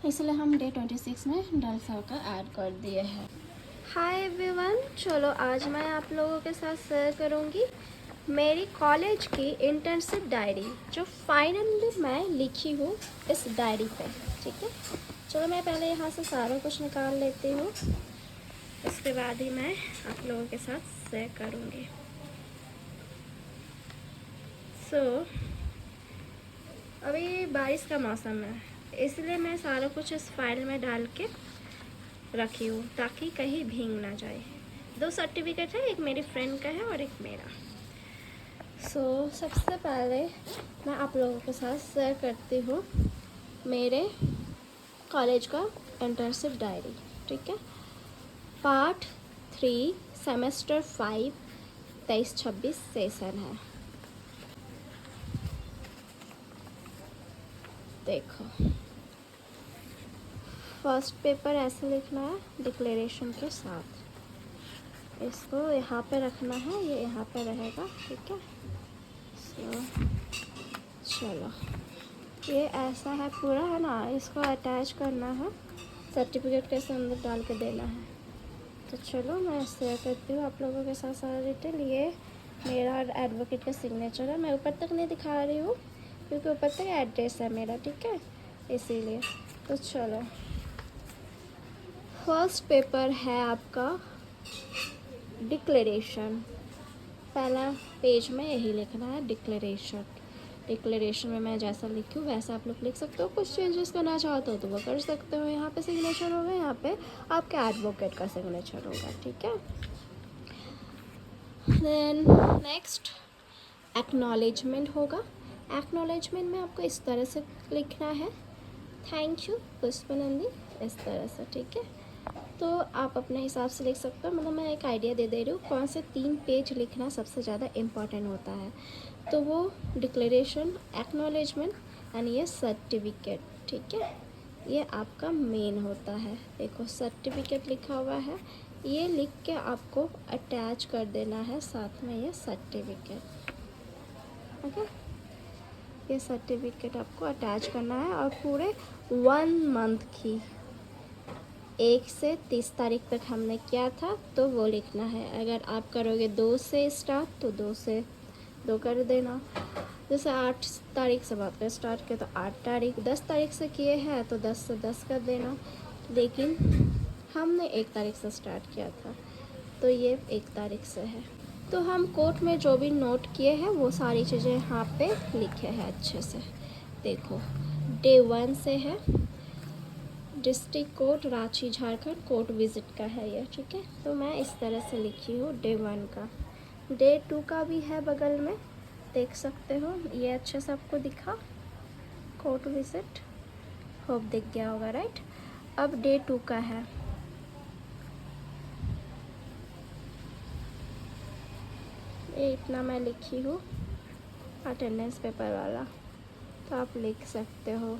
इसलिए हम डे 26 में दाल का ऐड कर दिए हैं। हाय एवरीवन, चलो आज मैं आप लोगों के साथ शेयर करूंगी मेरी कॉलेज की इंटर्नशिप डायरी जो फाइनली मैं लिखी हूँ इस डायरी पे। ठीक है, चलो मैं पहले यहाँ से सारा कुछ निकाल लेती हूँ, उसके बाद ही मैं आप लोगों के साथ शेयर करूँगी। अभी बारिश का मौसम है, इसलिए मैं सारा कुछ इस फाइल में डाल के रखी हूँ ताकि कहीं भीग ना जाए। 2 सर्टिफिकेट है, एक मेरी फ्रेंड का है और एक मेरा। सबसे पहले मैं आप लोगों के साथ शेयर करती हूँ मेरे कॉलेज का इंटर्नशिप डायरी। ठीक है, पार्ट 3 सेमेस्टर 5 23-26 सेशन है। देखो, फर्स्ट पेपर ऐसे लिखना है डिक्लेरेशन के साथ, इसको यहाँ पे रखना है, ये यहाँ पे रहेगा। ठीक है, चलो ये ऐसा है पूरा, है ना। इसको अटैच करना है, सर्टिफिकेट के अंदर डाल के देना है। तो चलो मैं शेयर करती हूँ आप लोगों के साथ सारा डिटेल। ये मेरा एडवोकेट का सिग्नेचर है, मैं ऊपर तक नहीं दिखा रही हूँ क्योंकि ऊपर तक एड्रेस है मेरा। ठीक है, इसीलिए। तो चलो, फर्स्ट पेपर है आपका डिक्लेरेशन। पहला पेज में यही लिखना है डिक्लेरेशन। डिक्लेरेशन में मैं जैसा लिखी हूँ वैसा आप लोग लिख सकते हो। कुछ चेंजेस करना चाहते हो तो वो कर सकते हो। यहाँ पे सिग्नेचर होगा, यहाँ पे आपके एडवोकेट का सिग्नेचर होगा। ठीक है, देन नेक्स्ट एक्नॉलेजमेंट होगा। एक्नॉलेजमेंट में आपको इस तरह से लिखना है, थैंक यू पुष्पनंदी, इस तरह से। ठीक है, तो आप अपने हिसाब से लिख सकते हो, मतलब मैं एक आइडिया दे रही हूँ कौन से 3 पेज लिखना सबसे ज़्यादा इम्पॉर्टेंट होता है। तो वो डिक्लेरेशन, एक्नॉलेजमेंट एंड ये सर्टिफिकेट। ठीक है, ये आपका मेन होता है। देखो सर्टिफिकेट लिखा हुआ है, ये लिख के आपको अटैच कर देना है साथ में ये सर्टिफिकेट। ओके, ये सर्टिफिकेट आपको अटैच करना है और पूरे 1 मंथ की 1 से 30 तारीख तक हमने किया था तो वो लिखना है। अगर आप करोगे 2 से स्टार्ट तो 2 से 2 कर देना। जैसे 8 तारीख से बात करें स्टार्ट किया तो 8 तारीख, 10 तारीख से किए हैं तो 10 से 10 कर देना। लेकिन हमने 1 तारीख से स्टार्ट किया था तो ये 1 तारीख से है। तो हम कोर्ट में जो भी नोट किए हैं वो सारी चीज़ें यहाँ पे लिखे हैं अच्छे से। देखो, डे 1 से है, district court Ranchi Jharkhand, court visit का है ये। ठीक है, तो मैं इस तरह से लिखी हूँ डे 1 का। डे 2 का भी है बगल में, देख सकते हो, ये अच्छे से आपको दिखा, कोर्ट विजिट, होप दिख गया होगा, राइट। अब डे 2 का है, ये इतना मैं लिखी हूँ, अटेंडेंस पेपर वाला, तो आप लिख सकते हो।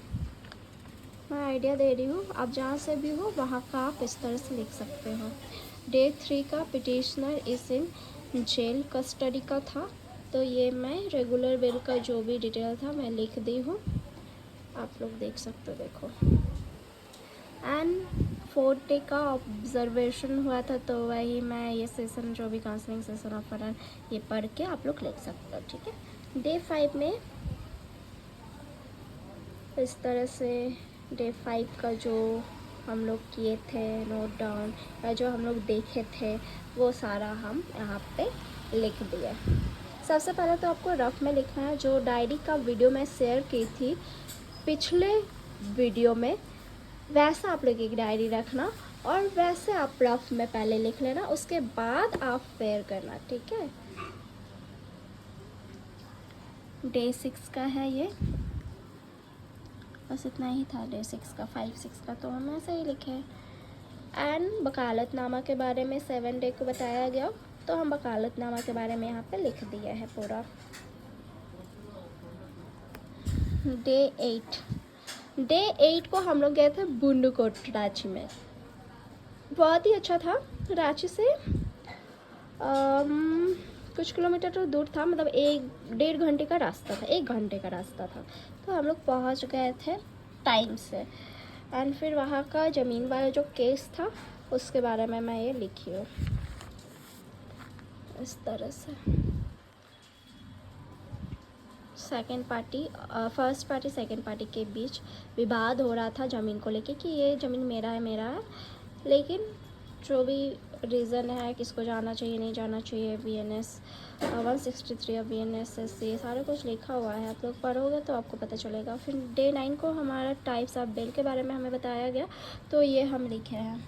मैं आइडिया दे रही हूँ, आप जहाँ से भी हो वहाँ का आप इस तरह से लिख सकते हो। डे 3 का पिटिशनर इस इन जेल कस्टडी का था, तो ये मैं रेगुलर बिल का जो भी डिटेल था मैं लिख दी हूँ, आप लोग देख सकते हो। देखो, एंड 4th डे का ऑब्जर्वेशन हुआ था तो वही मैं ये सेशन जो भी काउंसलिंग सेशन ऑफर है ये पढ़ के आप लोग लिख सकते हो। ठीक है, डे 5 में इस तरह से डे 5 का जो हम लोग किए थे नोट डाउन या जो हम लोग देखे थे वो सारा हम यहाँ पे लिख दिए। सबसे पहले तो आपको रफ में लिखना है, जो डायरी का वीडियो मैं शेयर की थी पिछले वीडियो में, वैसा आप लोग एक डायरी रखना और वैसे आप रफ में पहले लिख लेना, उसके बाद आप फेयर करना। ठीक है, डे 6 का है ये, बस इतना ही था। डे 6 का, 5-6 का तो हम ऐसे ही लिखे। एंड वकालतनामा के बारे में 7 डे को बताया गया, तो हम वकालतनामा के बारे में यहाँ पे लिख दिया है पूरा। डे 8 को हम लोग गए थे बुंडूकोट रांची में, बहुत ही अच्छा था। रांची से कुछ किलोमीटर तो दूर था, मतलब 1-1.5 घंटे का रास्ता था, 1 घंटे का रास्ता था। तो हम लोग पहुँच गए थे टाइम से। एंड फिर वहाँ का ज़मीन वाला जो केस था उसके बारे में मैं ये लिखी हूँ इस तरह से। Second party first party second party के बीच विवाद हो रहा था ज़मीन को लेके कि ये ज़मीन मेरा है, लेकिन जो भी रीज़न है किसको जाना चाहिए नहीं जाना चाहिए, BNS 163 और BNSS ये सारा कुछ लिखा हुआ है, आप लोग पढ़ोगे तो आपको पता चलेगा। फिर डे 9 को हमारा टाइप्स ऑफ बेल के बारे में हमें बताया गया, तो ये हम लिखे हैं।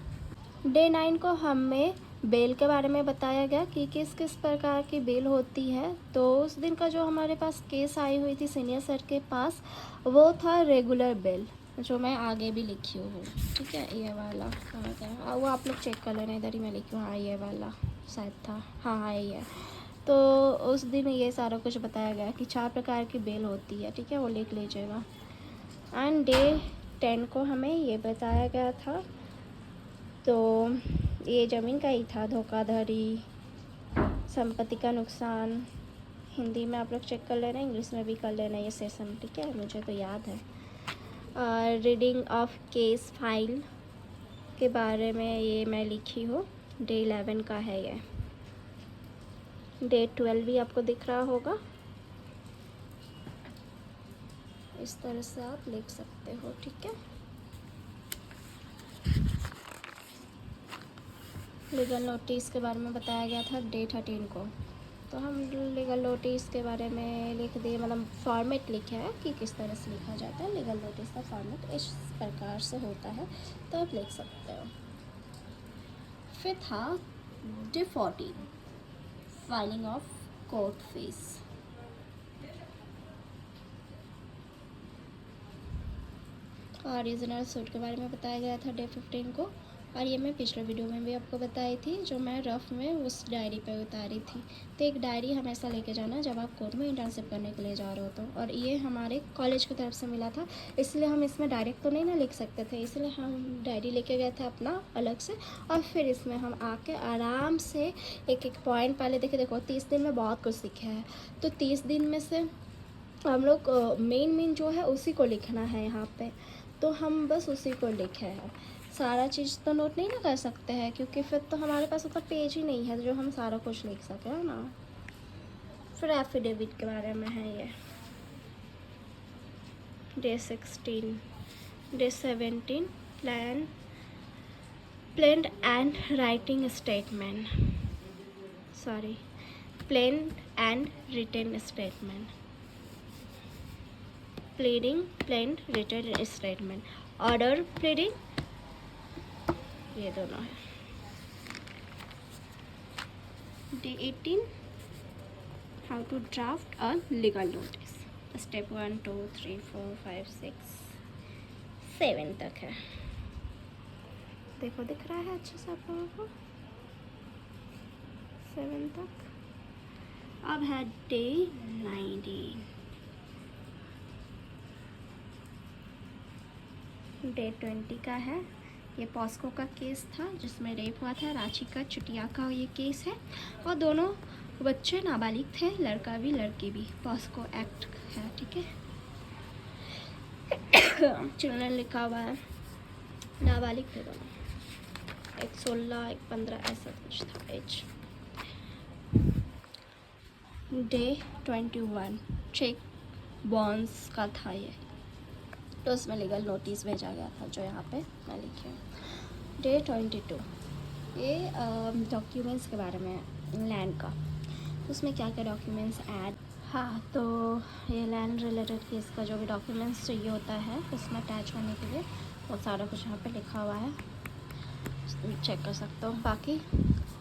डे 9 को हमें बेल के बारे में बताया गया कि किस किस प्रकार की बेल होती है। तो उस दिन का जो हमारे पास केस आई हुई थी सीनियर सर के पास, वो था रेगुलर बेल, जो मैं आगे भी लिखी हूँ, ठीक है। ये वाला कहाँ गया, वो आप लोग चेक कर लेना, इधर ही मैं लिखी हूँ। हाँ ये वाला शायद था, हाँ ये है। तो उस दिन ये सारा कुछ बताया गया कि 4 प्रकार की बेल होती है, ठीक है, वो लिख लीजिएगा। एंड डे 10 को हमें ये बताया गया था, तो ये ज़मीन का ही था, धोखाधड़ी, संपत्ति का नुकसान। हिंदी में आप लोग चेक कर लेना, इंग्लिश में भी कर लेना ये सेशन, ठीक है, मुझे तो याद है। रीडिंग ऑफ केस फाइल के बारे में ये मैं लिखी हूँ, डे 11 का है ये। डे 12 भी आपको दिख रहा होगा, इस तरह से आप लिख सकते हो, ठीक है। लीगल नोटिस के बारे में बताया गया था डे 13 को, तो हम लीगल नोटिस के बारे में लिख दिए, मतलब फॉर्मेट लिखे है कि किस तरह से लिखा जाता है। लीगल नोटिस का फॉर्मेट इस प्रकार से होता है, तो आप लिख सकते हो। फिर था day 14 filing of court fees. Original suit के बारे में बताया गया था डे 15 को, और ये मैं पिछले वीडियो में भी आपको बताई थी, जो मैं रफ़ में उस डायरी पे उतारी थी। तो एक डायरी हमेशा लेके जाना जब आप कोर्ट में इंटर्नशिप करने के लिए जा रहे हो तो। और ये हमारे कॉलेज की तरफ से मिला था, इसलिए हम इसमें डायरेक्ट तो नहीं ना लिख सकते थे, इसलिए हम डायरी लेके गए थे अपना अलग से, और फिर इसमें हम आके आराम से एक एक पॉइंट पहले देखो 30 दिन में बहुत कुछ सीखे हैं, तो 30 दिन में से हम लोग मेन जो है उसी को लिखना है यहाँ पे, तो हम बस उसी को लिखे हैं। सारा चीज़ तो नोट नहीं ना कर सकते हैं, क्योंकि फिर तो हमारे पास उतना पेज ही नहीं है जो हम सारा कुछ लिख सकें, है ना। फिर एफिडेविट के बारे में है ये, day 16। Day 17 plain and writing statement, sorry plain and written statement, pleading plain written statement, order pleading, ये दोनों है। Day 18 how to draft a legal notice, step 1 2 3 4 5 6 7 तक है। देखो दिख रहा है अच्छे से आप लोगों को, 7 तक। अब है डे 19। डे 20 का है, ये पॉस्को का केस था जिसमें रेप हुआ था, रांची का चुटिया का ये केस है, और दोनों बच्चे नाबालिग थे, लड़का भी लड़की भी, पॉस्को एक्ट है, ठीक है। चिल्ड्रन लिखा हुआ है, नाबालिग थे दोनों, एक 16 एक 15 ऐसा कुछ था एज। डे 21 चेक बॉन्स का था ये, तो उसमें लीगल नोटिस भेजा गया था जो यहाँ पे मैं लिखी हूँ। डे 22 ये डॉक्यूमेंट्स के बारे में, लैंड का, उसमें क्या क्या डॉक्यूमेंट्स ऐड, हाँ तो ये लैंड रिलेटेड केस का जो भी डॉक्यूमेंट्स चाहिए होता है उसमें अटैच करने के लिए, वो सारा कुछ यहाँ पे लिखा हुआ है, चेक कर सकते हो। बाकी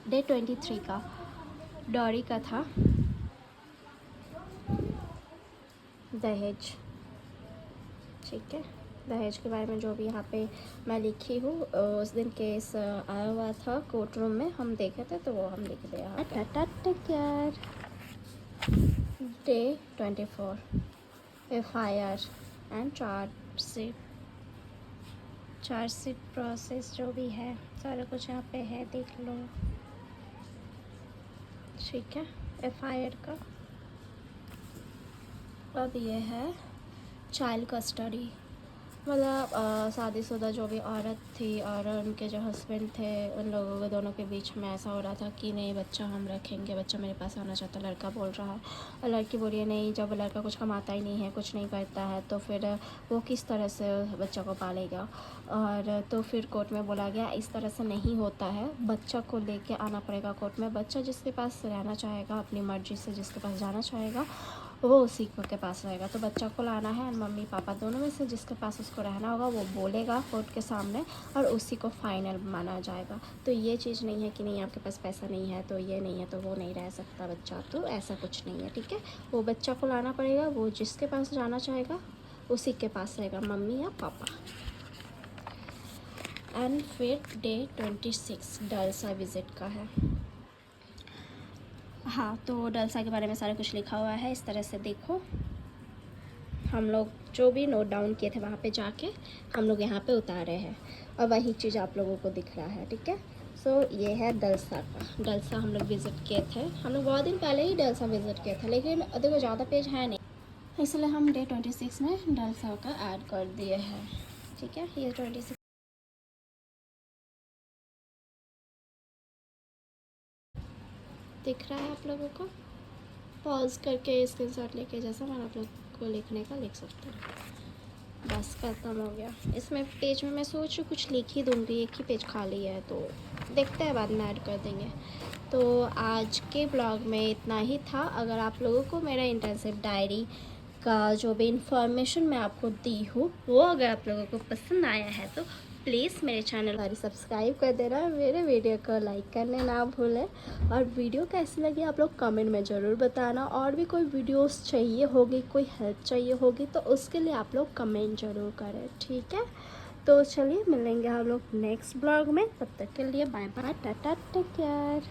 डे 23 का डॉरी का था, दहेज, ठीक है। दहेज के बारे में जो भी यहाँ पे मैं लिखी हूँ, उस दिन केस आया हुआ था कोर्ट रूम में, हम देखे थे तो वो हम लिख दिया यहाँ पे। Day 24 FIR and chargesheet process जो भी है सारा कुछ यहाँ पे है, देख लो, ठीक है, FIR का। अब ये है चाइल्ड कस्टडी, मतलब शादीशुदा जो भी औरत थी और उनके जो हस्बैंड थे, उन लोगों के दोनों के बीच में ऐसा हो रहा था कि नहीं बच्चा हम रखेंगे, बच्चा मेरे पास आना चाहता। लड़का बोल रहा है और लड़की बोल रही है नहीं, जब लड़का कुछ कमाता ही नहीं है, कुछ नहीं करता है, तो फिर वो किस तरह से बच्चा को पालेगा। और तो फिर कोर्ट में बोला गया इस तरह से नहीं होता है, बच्चा को लेके आना पड़ेगा कोर्ट में। बच्चा जिसके पास रहना चाहेगा, अपनी मर्ज़ी से जिसके पास जाना चाहेगा, वो उसी के पास रहेगा। तो बच्चा को लाना है, मम्मी पापा दोनों में से जिसके पास उसको रहना होगा वो बोलेगा कोर्ट के सामने, और उसी को फाइनल माना जाएगा। तो ये चीज़ नहीं है कि नहीं आपके पास पैसा नहीं है तो ये नहीं है तो वो नहीं रह सकता बच्चा, तो ऐसा कुछ नहीं है, ठीक है। वो बच्चा को लाना पड़ेगा, वो जिसके पास जाना चाहेगा उसी के पास रहेगा, मम्मी या पापा। एंड फिर डे 26 डलसा विज़िट का है। हाँ, तो डलसा के बारे में सारा कुछ लिखा हुआ है, इस तरह से देखो। हम लोग जो भी नोट डाउन किए थे वहाँ पे जाके हम लोग यहाँ पे उतारे हैं, और वही चीज़ आप लोगों को दिख रहा है, ठीक है। सो ये है डलसा का। डलसा हम लोग विज़िट किए थे, हम लोग बहुत दिन पहले ही डलसा विज़िट किए थे, लेकिन देखो ज़्यादा पेज है नहीं, इसलिए हम डे 26 में डलसा का ऐड कर दिए हैं, ठीक है। ये 26 दिख रहा है आप लोगों को। पॉज करके स्क्रीनशॉट लेके जैसा मैंने आप लोग को लिखने का लिख सकते हैं। बस ख़त्म हो गया। इसमें पेज में मैं सोच रही कुछ लिख ही दूँगी, एक ही पेज खाली है तो देखते हैं, बाद में ऐड कर देंगे। तो आज के ब्लॉग में इतना ही था। अगर आप लोगों को मेरा इंटर्नशिप डायरी का जो भी इंफॉर्मेशन मैं आपको दी हूँ वो अगर आप लोगों को पसंद आया है तो प्लीज़ मेरे चैनल को सब्सक्राइब कर देना, मेरे वीडियो को लाइक करने ना भूलें, और वीडियो कैसी लगी आप लोग कमेंट में ज़रूर बताना। और भी कोई वीडियोस चाहिए होगी, कोई हेल्प चाहिए होगी तो उसके लिए आप लोग कमेंट ज़रूर करें, ठीक है। तो चलिए मिलेंगे हम लोग नेक्स्ट ब्लॉग में, तब तक के लिए bye bye, tata, take care.